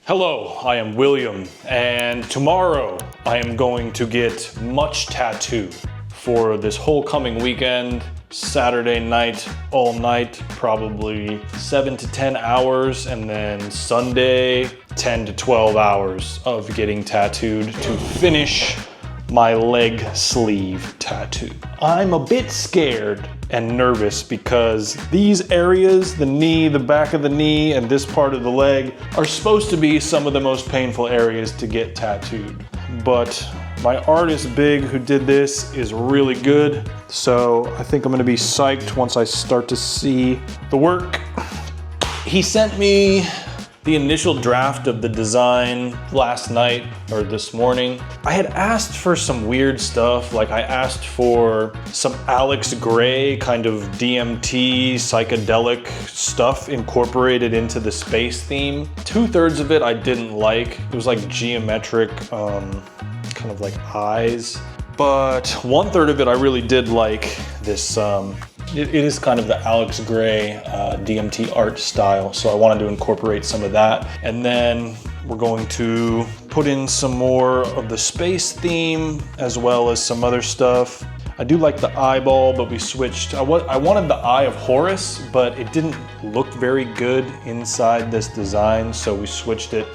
Hello, I am William, and tomorrow I am going to get much tattoo for this whole coming weekend. Saturday night, all night, probably 7 to 10 hours, and then Sunday, 10 to 12 hours of getting tattooed to finish my leg sleeve tattoo. I'm a bit scared and nervous because these areas, the knee, the back of the knee, and this part of the leg are supposed to be some of the most painful areas to get tattooed. But my artist Big, who did this, is really good. So I think I'm gonna be psyched once I start to see the work. He sent me the initial draft of the design last night or this morning. I had asked for some weird stuff, like I asked for some Alex Grey kind of DMT psychedelic stuff incorporated into the space theme. 2/3 of it I didn't like. It was like geometric, kind of like eyes. But 1/3 of it I really did like. This it is kind of the Alex Grey DMT art style, so I wanted to incorporate some of that. And then we're going to put in some more of the space theme as well as some other stuff. I do like the eyeball, but we switched. I wanted the Eye of Horus, but it didn't look very good inside this design, so we switched it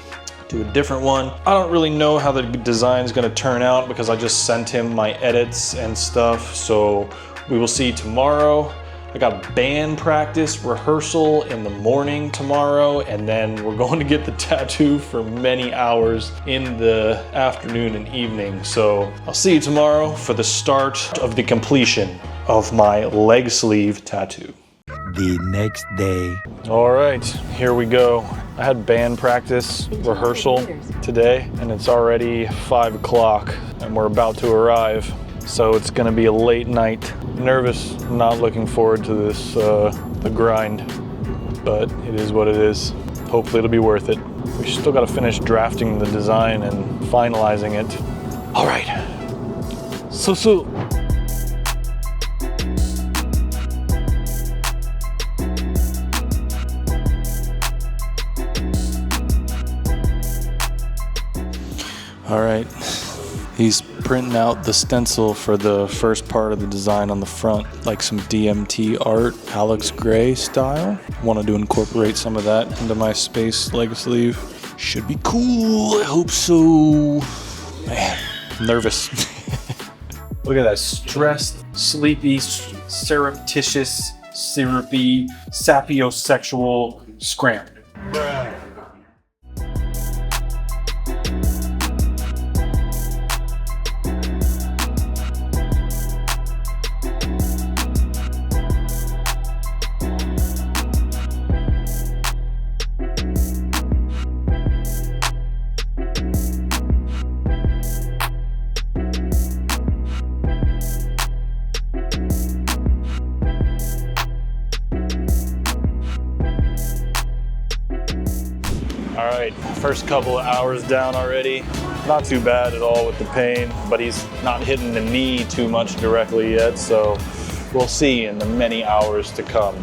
to a different one. I don't really know how the design is going to turn out because I just sent him my edits and stuff, so we will see tomorrow. I got band practice rehearsal in the morning tomorrow, and then we're going to get the tattoo for many hours in the afternoon and evening. So I'll see you tomorrow for the start of the completion of my leg sleeve tattoo. The next day. All right, here we go. I had band practice rehearsal today, and it's already 5 o'clock, and we're about to arrive. So it's gonna be a late night. Nervous, not looking forward to this, the grind, but it is what it is. Hopefully it'll be worth it. We still gotta finish drafting the design and finalizing it. All right, so. All right, he's printing out the stencil for the first part of the design on the front, like some DMT art, Alex Grey style. Wanted to incorporate some of that into my space leg sleeve. Should be cool, I hope so. Man, I'm nervous. Look at that, stressed, sleepy, surreptitious, syrupy, sapiosexual scramp. All right, first couple of hours down already. Not too bad at all with the pain, but he's not hitting the knee too much directly yet, so we'll see in the many hours to come.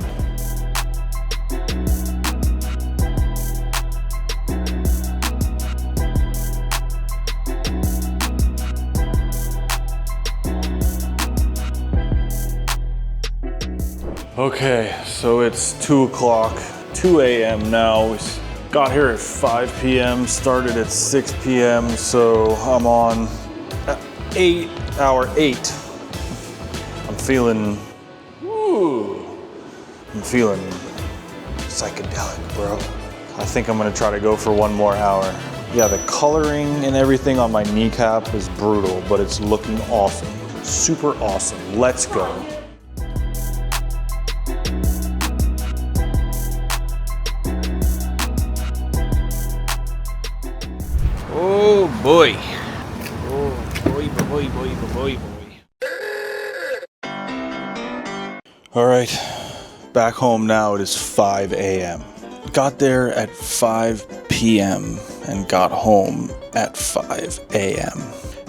Okay, so it's 2 o'clock, 2 a.m. now. We got here at 5 p.m., started at 6 p.m., so I'm on hour 8. I'm feeling psychedelic, bro. I think I'm gonna try to go for 1 more hour. Yeah, the coloring and everything on my kneecap is brutal, but it's looking awesome. Super awesome. Let's go. Oh boy. Oh, boy. All right, back home now. It is 5 a.m. Got there at 5 p.m. and got home at 5 a.m.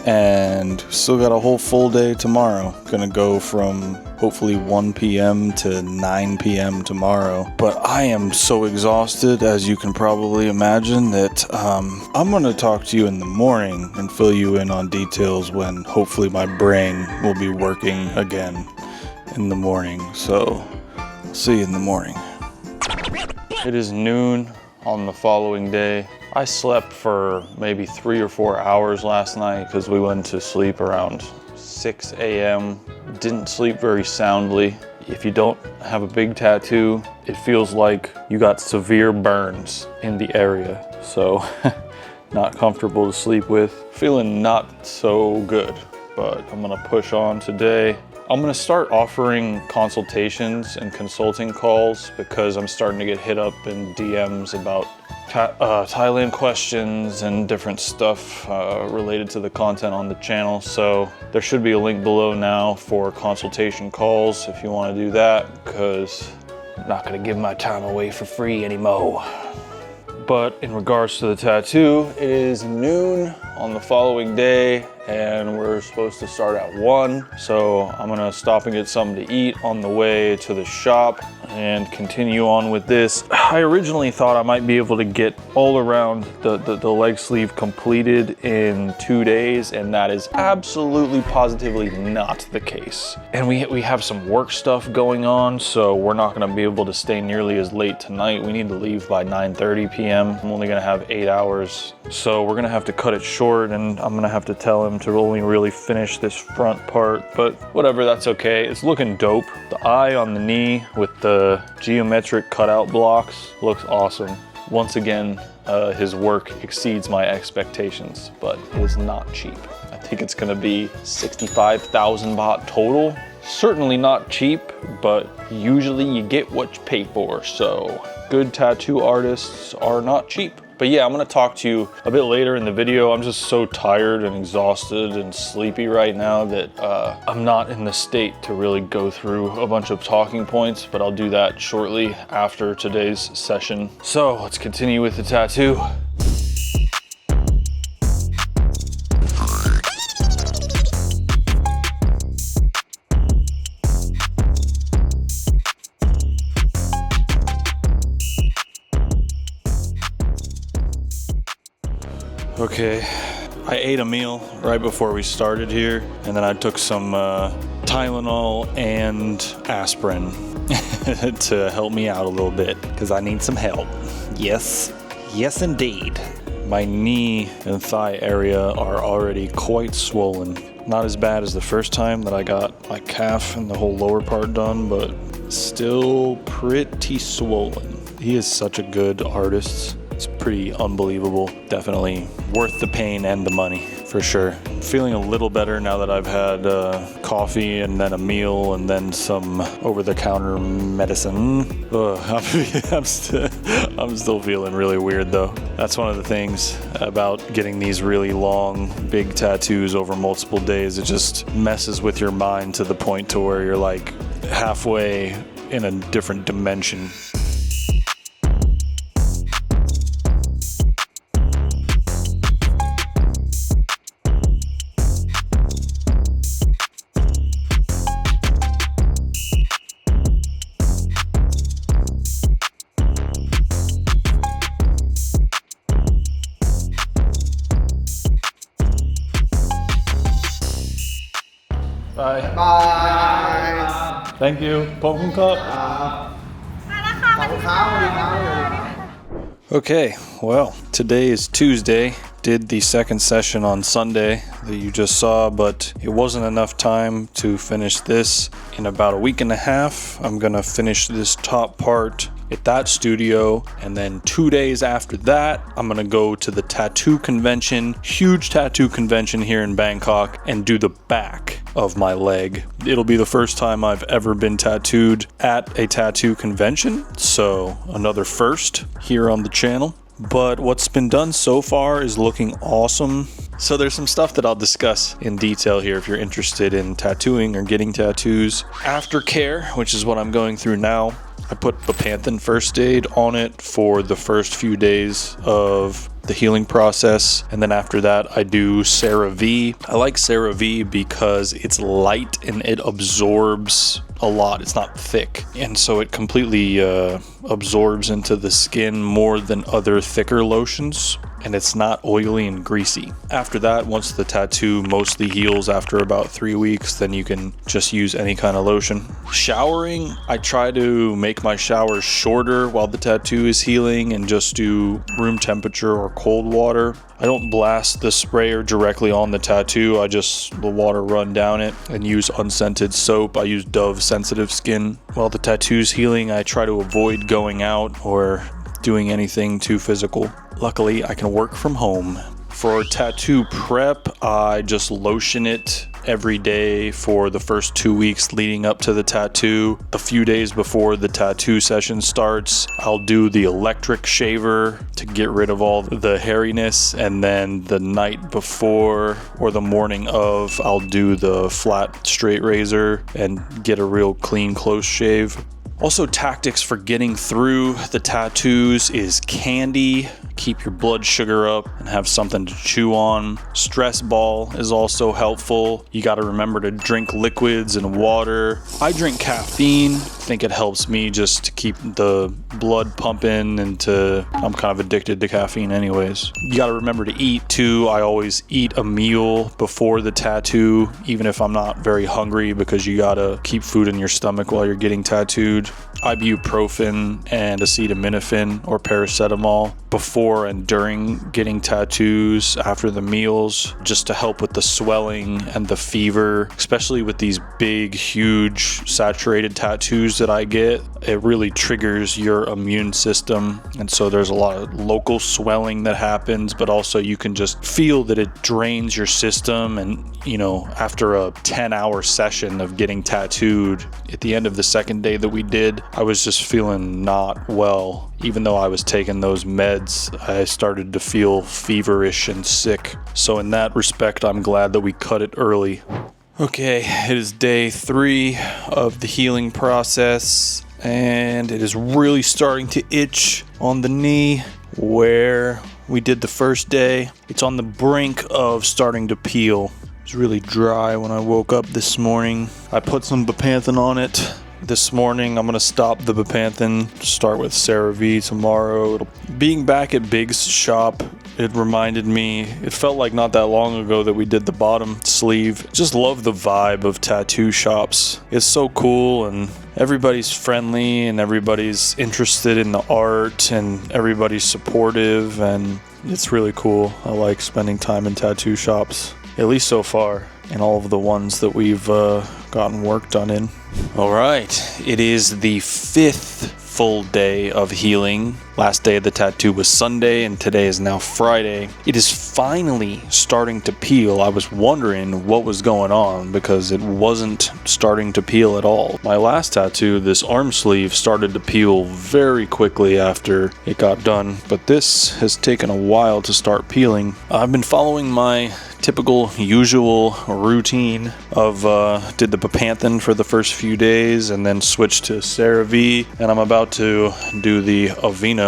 And still got a whole full day tomorrow. Gonna go from hopefully 1 p.m. to 9 p.m. tomorrow. But I am so exhausted, as you can probably imagine, that I'm going to talk to you in the morning and fill you in on details when hopefully my brain will be working again in the morning. So, see you in the morning. It is noon on the following day. I slept for maybe 3 or 4 hours last night because we went to sleep around 6 a.m. Didn't sleep very soundly. If you don't have a big tattoo, it feels like you got severe burns in the area. So not comfortable to sleep with. Feeling not so good, but I'm gonna push on today. I'm gonna start offering consultations and consulting calls because I'm starting to get hit up in DMs about Thailand questions and different stuff related to the content on the channel. So there should be a link below now for consultation calls if you want to do that, because I'm not gonna give my time away for free anymore. But in regards to the tattoo, it is noon on the following day and we're supposed to start at 1. So I'm gonna stop and get something to eat on the way to the shop and continue on with this. I originally thought I might be able to get all around the leg sleeve completed in 2 days, and that is absolutely positively not the case. And we have some work stuff going on, so we're not gonna be able to stay nearly as late tonight. We need to leave by 9:30 p.m. I'm only gonna have 8 hours. So we're gonna have to cut it short, and I'm gonna have to tell him to only really finish this front part, but whatever, that's okay. It's looking dope. The eye on the knee with the geometric cutout blocks looks awesome. Once again, his work exceeds my expectations, but it is not cheap. I think it's gonna be 65,000 baht total. Certainly not cheap, but usually you get what you pay for, so good tattoo artists are not cheap. But yeah, I'm gonna talk to you a bit later in the video. I'm just so tired and exhausted and sleepy right now that I'm not in the state to really go through a bunch of talking points, but I'll do that shortly after today's session. So let's continue with the tattoo. Okay, I ate a meal right before we started here, and then I took some Tylenol and aspirin to help me out a little bit, because I need some help. Yes, yes indeed. My knee and thigh area are already quite swollen. Not as bad as the first time that I got my calf and the whole lower part done, but still pretty swollen. He is such a good artist. It's pretty unbelievable. Definitely worth the pain and the money, for sure. Feeling a little better now that I've had coffee and then a meal and then some over-the-counter medicine. I'm still feeling really weird though. That's one of the things about getting these really long, big tattoos over multiple days. It just messes with your mind to the point to where you're like halfway in a different dimension. Bye. Bye. Thank you. Pumpkin cup. Okay, well, today is Tuesday. Did the second session on Sunday that you just saw, but it wasn't enough time to finish this. In about a week and a half, I'm gonna finish this top part at that studio, and then 2 days after that, I'm gonna go to the tattoo convention, huge tattoo convention here in Bangkok, and do the back of my leg. It'll be the first time I've ever been tattooed at a tattoo convention, so another first here on the channel. But what's been done so far is looking awesome. So there's some stuff that I'll discuss in detail here if you're interested in tattooing or getting tattoos. Aftercare, which is what I'm going through now. I put Bepanthen first aid on it for the first few days of the healing process, and then after that I do CeraVe. I like CeraVe because it's light and it absorbs a lot. It's not thick. And so it completely absorbs into the skin more than other thicker lotions. And it's not oily and greasy. After that, once the tattoo mostly heals after about 3 weeks, then you can just use any kind of lotion. Showering, I try to make my showers shorter while the tattoo is healing and just do room temperature or cold water. I don't blast the sprayer directly on the tattoo. I just the water run down it and use unscented soap. I use Dove Sensitive Skin. While the tattoo's healing, I try to avoid going out or doing anything too physical. Luckily, I can work from home. For tattoo prep, I just lotion it every day for the first 2 weeks leading up to the tattoo. A few days before the tattoo session starts, I'll do the electric shaver to get rid of all the hairiness, and then the night before or the morning of, I'll do the flat straight razor and get a real clean close shave. Also, tactics for getting through the tattoos is candy. Keep your blood sugar up and have something to chew on. Stress ball is also helpful. You got to remember to drink liquids and water. I drink caffeine. I think it helps me just to keep the blood pumping I'm kind of addicted to caffeine anyways. You got to remember to eat too. I always eat a meal before the tattoo, even if I'm not very hungry, because you got to keep food in your stomach while you're getting tattooed. Ibuprofen and acetaminophen or paracetamol before and during getting tattoos, after the meals, just to help with the swelling and the fever, especially with these big, huge, saturated tattoos that I get. It really triggers your immune system, and so there's a lot of local swelling that happens, but also you can just feel that it drains your system. And after a 10-hour session of getting tattooed, at the end of the second day that we did, I was just feeling not well. Even though I was taking those meds, I started to feel feverish and sick. So in that respect, I'm glad that we cut it early. Okay, it is day 3 of the healing process, and it is really starting to itch on the knee where we did the first day. It's on the brink of starting to peel. It was really dry when I woke up this morning. I put some Bepanthen on it this morning. I'm going to stop the Bepanthen, start with CeraVe tomorrow. Being back at Big's shop, it reminded me, it felt like not that long ago that we did the bottom sleeve. Just love the vibe of tattoo shops. It's so cool, and everybody's friendly, and everybody's interested in the art, and everybody's supportive, and it's really cool. I like spending time in tattoo shops, at least so far, and all of the ones that we've gotten work done in. All right, it is the 5th full day of healing. Last day of the tattoo was Sunday, and today is now Friday. It is finally starting to peel. I was wondering what was going on because it wasn't starting to peel at all. My last tattoo, this arm sleeve, started to peel very quickly after it got done, but this has taken a while to start peeling. I've been following my typical usual routine of did the Bepanthen for the first few days and then switched to CeraVe, and I'm about to do the Aveeno.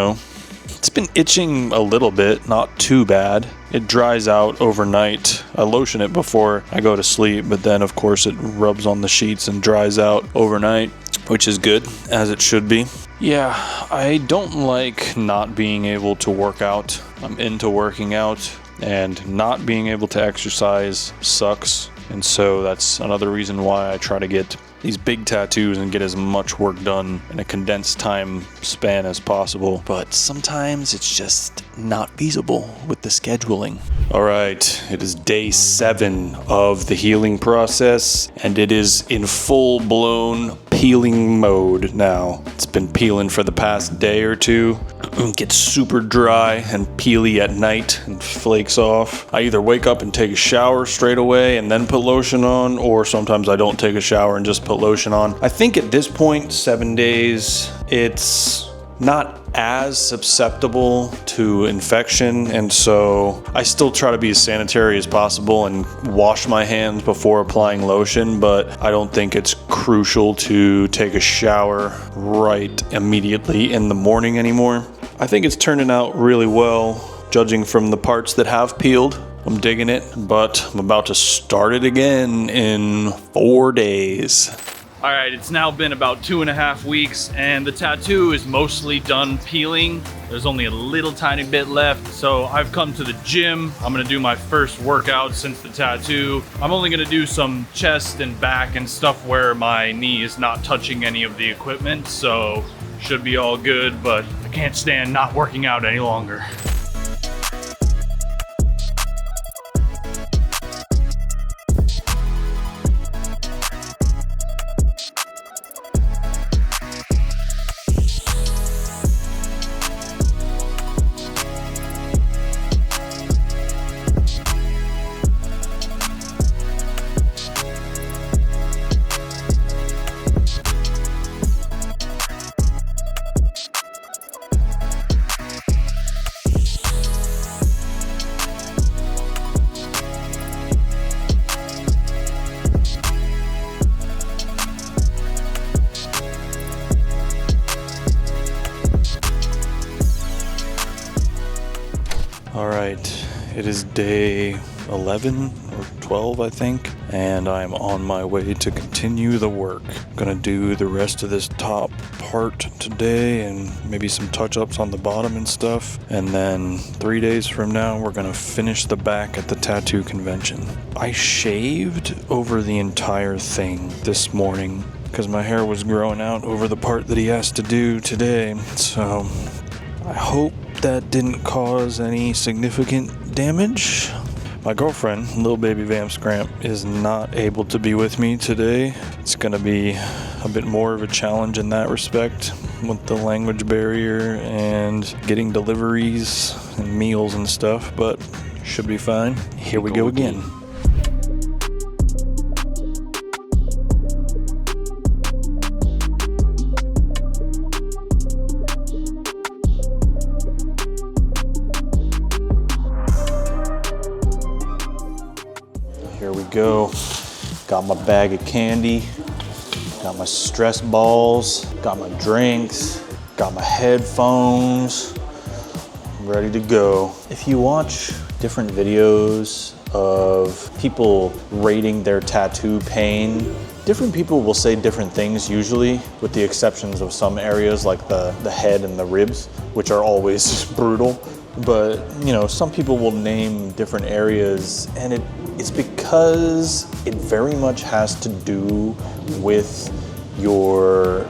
It's been itching a little bit, not too bad. It dries out overnight. I lotion it before I go to sleep, but then of course it rubs on the sheets and dries out overnight, which is good, as it should be. Yeah, I don't like not being able to work out. I'm into working out, and not being able to exercise sucks. And so that's another reason why I try to get these big tattoos and get as much work done in a condensed time span as possible. But sometimes it's just not feasible with the scheduling. All right, it is day 7 of the healing process, and it is in full-blown peeling mode now. It's been peeling for the past day or two. It gets super dry and peely at night and flakes off. I either wake up and take a shower straight away and then put lotion on, or sometimes I don't take a shower and just put lotion on. I think at this point, 7 days, it's not as susceptible to infection, and so I still try to be as sanitary as possible and wash my hands before applying lotion, but I don't think it's crucial to take a shower right immediately in the morning anymore. I think it's turning out really well, judging from the parts that have peeled. I'm digging it, but I'm about to start it again in 4 days. All right, it's now been about 2.5 weeks and the tattoo is mostly done peeling. There's only a little tiny bit left. So I've come to the gym. I'm gonna do my first workout since the tattoo. I'm only gonna do some chest and back and stuff where my knee is not touching any of the equipment. So should be all good, but I can't stand not working out any longer. All right, it is day 11 or 12, I think, and I'm on my way to continue the work. I'm gonna do the rest of this top part today and maybe some touch-ups on the bottom and stuff. And then 3 days from now, we're gonna finish the back at the tattoo convention. I shaved over the entire thing this morning because my hair was growing out over the part that he asked to do today. So I hope that didn't cause any significant damage. My girlfriend, little baby Vamp Scramp, is not able to be with me today. It's gonna be a bit more of a challenge in that respect with the language barrier and getting deliveries and meals and stuff, but should be fine. Here we go again. Here we go. Got my bag of candy, got my stress balls, got my drinks, got my headphones. I'm ready to go. If you watch different videos of people rating their tattoo pain, different people will say different things usually, with the exceptions of some areas like the head and the ribs, which are always brutal. But, you know, some people will name different areas, and it's because it very much has to do with your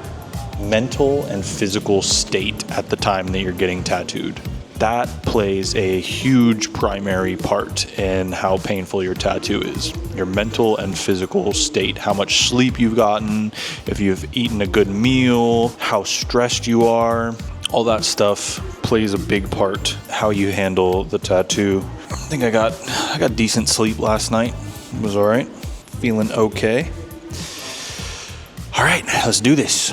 mental and physical state at the time that you're getting tattooed. That plays a huge primary part in how painful your tattoo is. Your mental and physical state, how much sleep you've gotten, if you've eaten a good meal, how stressed you are. All that stuff plays a big part how you handle the tattoo. I think I got decent sleep last night. It was all right. Feeling okay. All right, let's do this.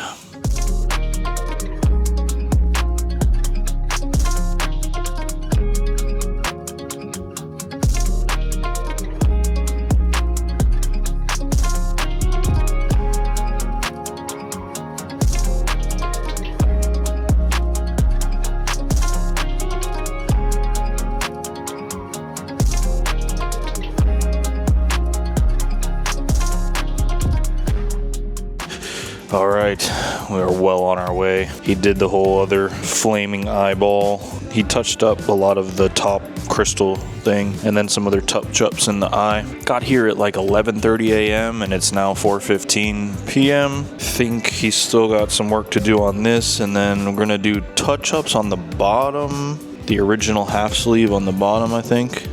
All right, we are well on our way. He did the whole other flaming eyeball. He touched up a lot of the top crystal thing and then some other touch-ups in the eye. Got here at like 11:30 a.m. and it's now 4:15 p.m. Think he's still got some work to do on this, and then we're gonna do touch-ups on the bottom, the original half sleeve on the bottom, I think.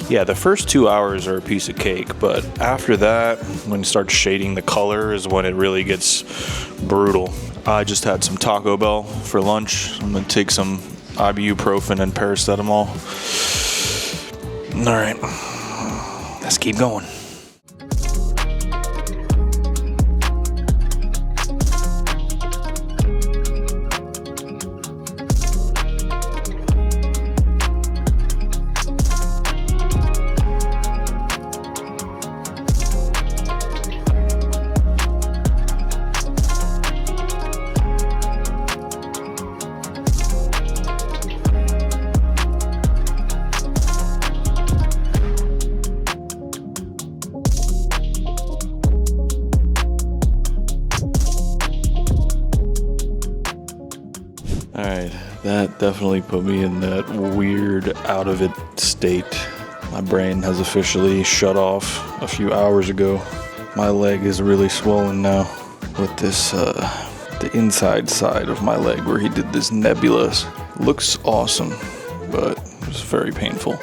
Yeah, the first 2 hours are a piece of cake, but after that, when you start shading the color is when it really gets brutal. I just had some Taco Bell for lunch. I'm gonna take some ibuprofen and paracetamol. All right, let's keep going. Alright, that definitely put me in that weird out of it state. My brain has officially shut off a few hours ago. My leg is really swollen now with this, the inside side of my leg where he did this nebula. Looks awesome, but it's very painful.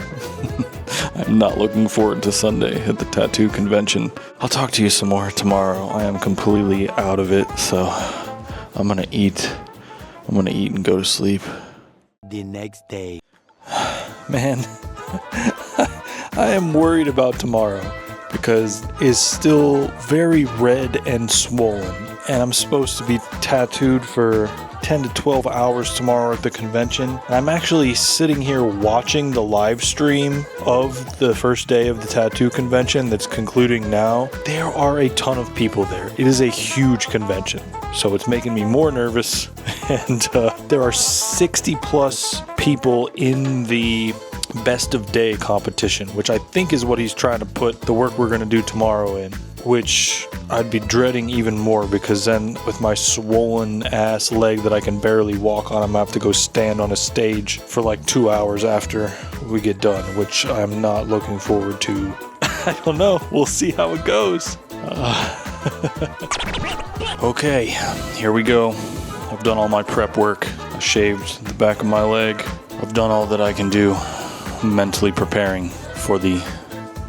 I'm not looking forward to Sunday at the tattoo convention. I'll talk to you some more tomorrow. I am completely out of it, so I'm gonna eat and go to sleep. The next day. Man, I am worried about tomorrow because it's still very red and swollen, and I'm supposed to be tattooed for 10 to 12 hours tomorrow at the convention. I'm actually sitting here watching the live stream of the first day of the tattoo convention that's concluding now. There are a ton of people there. It is a huge convention, so it's making me more nervous. And there are 60 plus people in the best of day competition, which I think is what he's trying to put the work we're going to do tomorrow in, which I'd be dreading even more because then with my swollen ass leg that I can barely walk on, I'm gonna have to go stand on a stage for like 2 hours after we get done, which I'm not looking forward to. I don't know. We'll see how it goes. Okay, here we go. I've done all my prep work. I shaved the back of my leg. I've done all that I can do, mentally preparing for the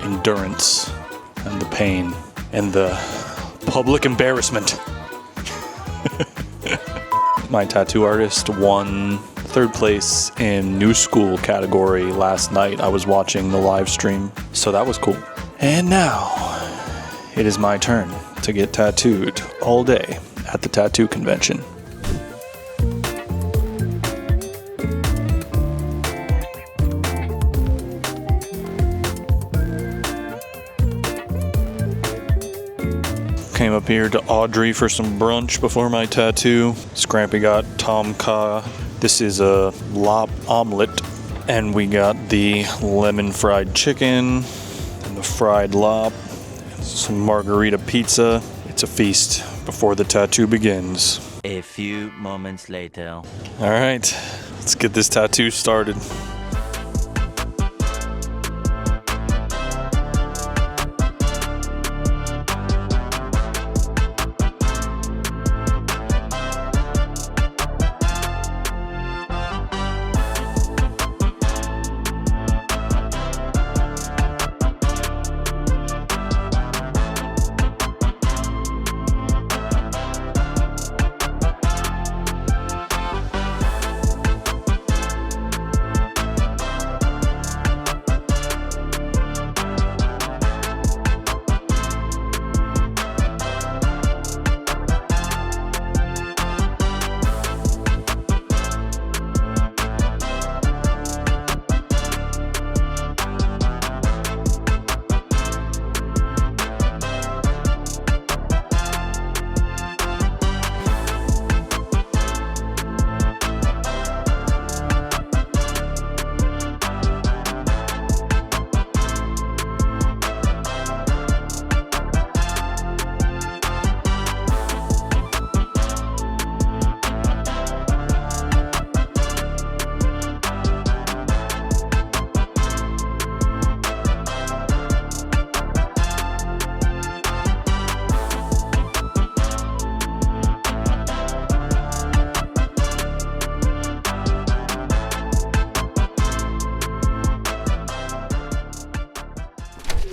endurance and the pain and the public embarrassment. My tattoo artist won third place in new school category last night. I was watching the live stream, so that was cool. And now it is my turn to get tattooed all day at the tattoo convention. Came up here to Audrey for some brunch before my tattoo. Scrampy got tom kha. This is a lop omelet. And we got the lemon fried chicken and the fried lop. Some margarita pizza. It's a feast before the tattoo begins. A few moments later. All right, let's get this tattoo started.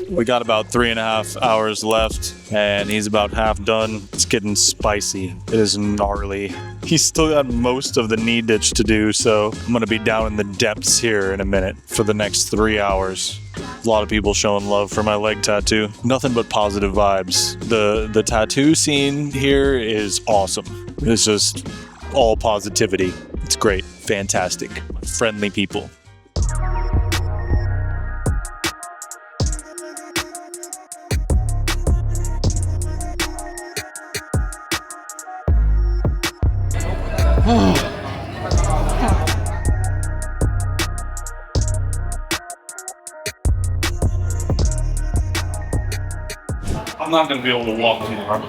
We got about 3.5 hours left, and he's about half done. It's getting spicy. It is gnarly. He's still got most of the knee ditch to do, so I'm gonna be down in the depths here in a minute for the next 3 hours. A lot of people showing love for my leg tattoo. Nothing but positive vibes. The tattoo scene here is awesome. It's just all positivity. It's great, fantastic, friendly people. I'm not going to be able to walk tomorrow.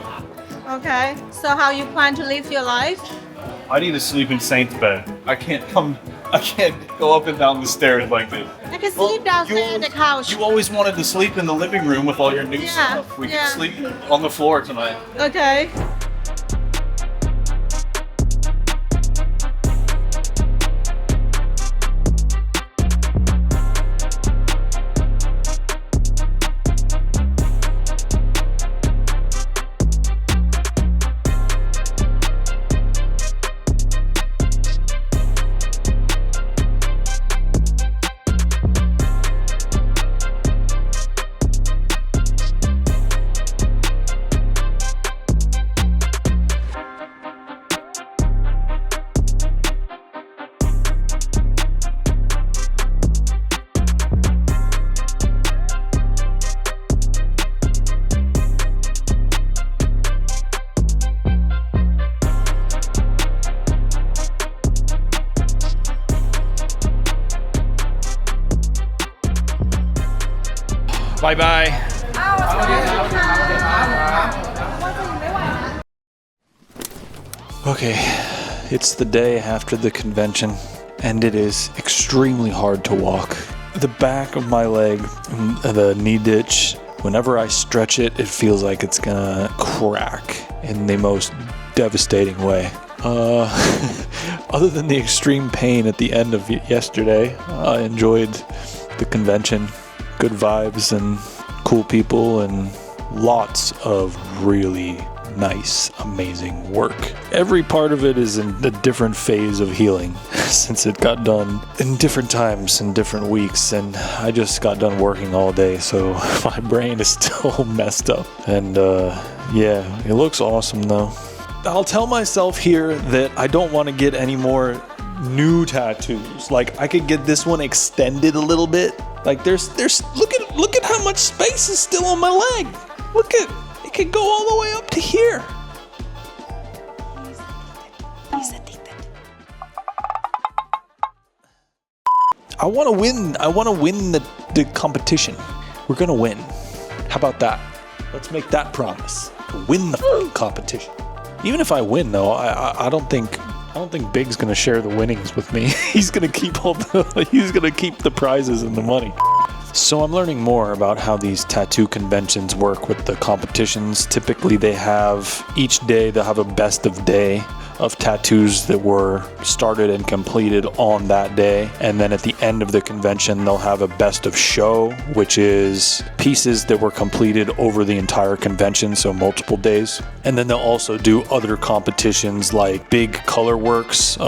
Okay, so how you plan to live your life? I need to sleep in Saint's bed. I can't go up and down the stairs like this. I can sleep downstairs on the couch. You always wanted to sleep in the living room with all your new Yeah, stuff. We yeah. can sleep on the floor tonight. Okay. Bye-bye. Okay, it's the day after the convention, and it is extremely hard to walk. The back of my leg, the knee ditch, whenever I stretch it, it feels like it's gonna crack in the most devastating way. Other than the extreme pain at the end of yesterday, I enjoyed the convention. Good vibes and cool people and lots of really nice, amazing work. Every part of it is in a different phase of healing since it got done in different times and different weeks, and I just got done working all day, so my brain is still messed up. And yeah, it looks awesome though. I'll tell myself here that I don't want to get any more new tattoos. Like, I could get this one extended a little bit. Like, there's look at how much space is still on my leg. Look at it, could go all the way up to here. I want to win the competition. We're gonna win. How about that? Let's make that promise to win the competition. Even if I win, though, I don't think Big's gonna share the winnings with me. He's gonna keep the prizes and the money. So I'm learning more about how these tattoo conventions work with the competitions. Typically each day they'll have a best of day of tattoos that were started and completed on that day. And then at the end of the convention, they'll have a best of show, which is pieces that were completed over the entire convention, so multiple days. And then they'll also do other competitions like big color works,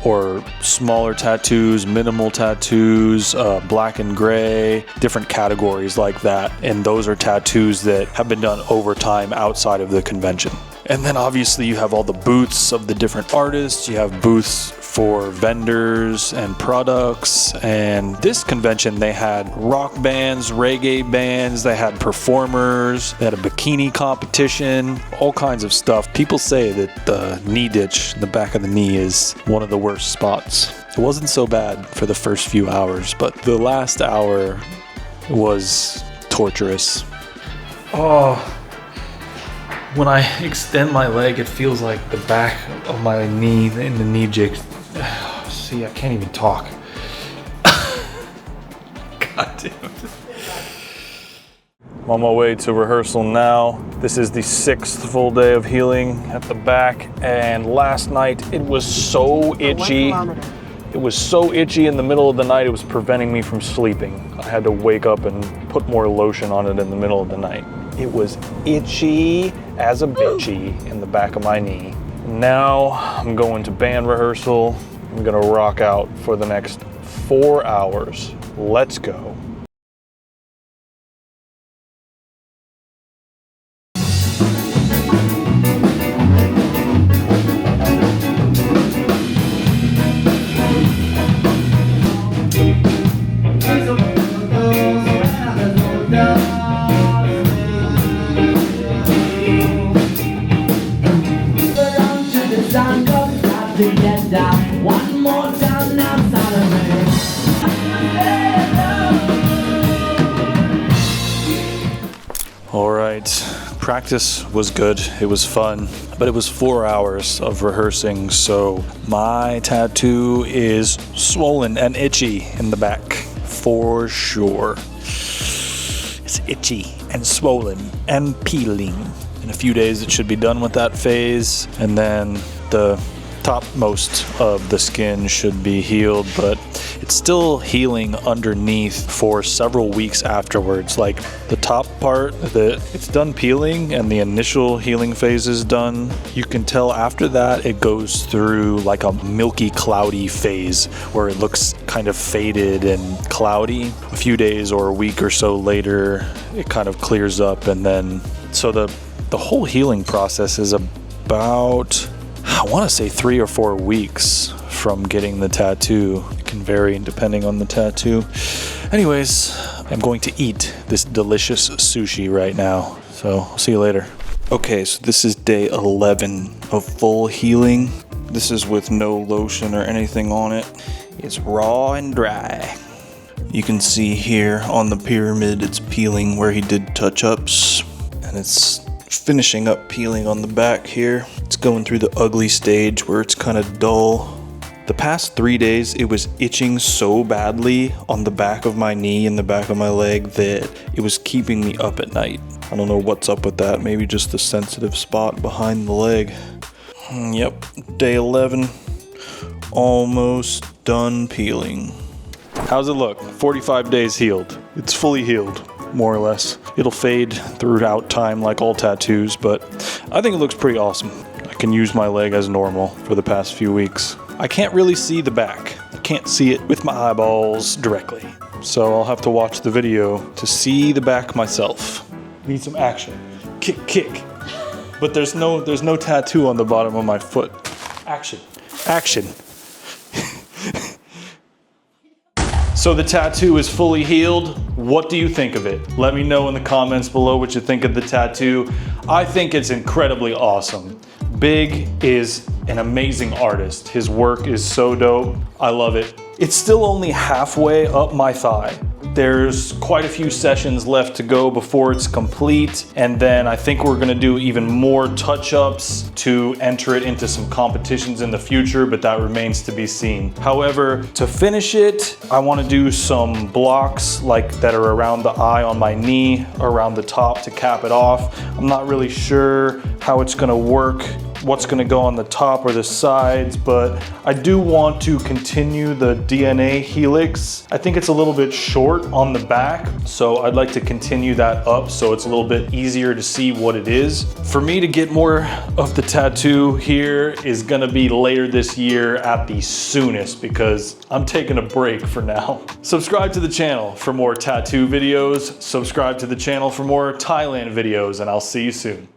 or smaller tattoos, minimal tattoos, black and gray, different categories like that. And those are tattoos that have been done over time outside of the convention. And then obviously you have all the booths of the different artists. You have booths for vendors and products. And this convention, they had rock bands, reggae bands, they had performers, they had a bikini competition, all kinds of stuff. People say that the knee ditch, the back of the knee, is one of the worst spots. It wasn't so bad for the first few hours, but the last hour was torturous. Oh. When I extend my leg, it feels like the back of my knee in the knee jig. See, I can't even talk. God damn it. I'm on my way to rehearsal now. This is the 6th full day of healing at the back, and last night it was so itchy. It was so itchy in the middle of the night, it was preventing me from sleeping. I had to wake up and put more lotion on it in the middle of the night. It was itchy as a bitchy in the back of my knee. Now I'm going to band rehearsal. I'm gonna rock out for the next 4 hours. Let's go. One more time now, Solomon. All right, practice was good. It was fun, but it was 4 hours of rehearsing, so my tattoo is swollen and itchy in the back, for sure. It's itchy and swollen and peeling. In a few days, it should be done with that phase, and then the topmost of the skin should be healed, but it's still healing underneath for several weeks afterwards. Like the top part, it's done peeling and the initial healing phase is done. You can tell after that it goes through like a milky cloudy phase where it looks kind of faded and cloudy. A few days or a week or so later, it kind of clears up, and then so the whole healing process is about, I want to say 3 or 4 weeks from getting the tattoo. It can vary depending on the tattoo. Anyways, I'm going to eat this delicious sushi right now. So I'll see you later. Okay, so this is day 11 of full healing. This is with no lotion or anything on it. It's raw and dry. You can see here on the pyramid, it's peeling where he did touch-ups, and it's finishing up peeling on the back here. It's going through the ugly stage where it's kind of dull. The past 3 days, it was itching so badly on the back of my knee and the back of my leg that it was keeping me up at night. I don't know what's up with that. Maybe just the sensitive spot behind the leg. Yep, day 11, almost done peeling. How's it look? 45 days healed. It's fully healed, more or less. It'll fade throughout time like all tattoos, but I think it looks pretty awesome. I can use my leg as normal for the past few weeks. I can't really see the back. I can't see it with my eyeballs directly. So I'll have to watch the video to see the back myself. Need some action. Kick, kick. But there's no tattoo on the bottom of my foot. Action. Action. So the tattoo is fully healed. What do you think of it? Let me know in the comments below what you think of the tattoo. I think it's incredibly awesome. Big is an amazing artist. His work is so dope. I love it. It's still only halfway up my thigh. There's quite a few sessions left to go before it's complete, and then I think we're gonna do even more touch-ups to enter it into some competitions in the future, but that remains to be seen. However, to finish it, I wanna do some blocks like that are around the eye on my knee, around the top to cap it off. I'm not really sure how it's gonna work, what's gonna go on the top or the sides, but I do want to continue the DNA helix. I think it's a little bit short on the back, so I'd like to continue that up so it's a little bit easier to see what it is. For me to get more of the tattoo here is gonna be later this year at the soonest, because I'm taking a break for now. Subscribe to the channel for more tattoo videos. Subscribe to the channel for more Thailand videos, and I'll see you soon.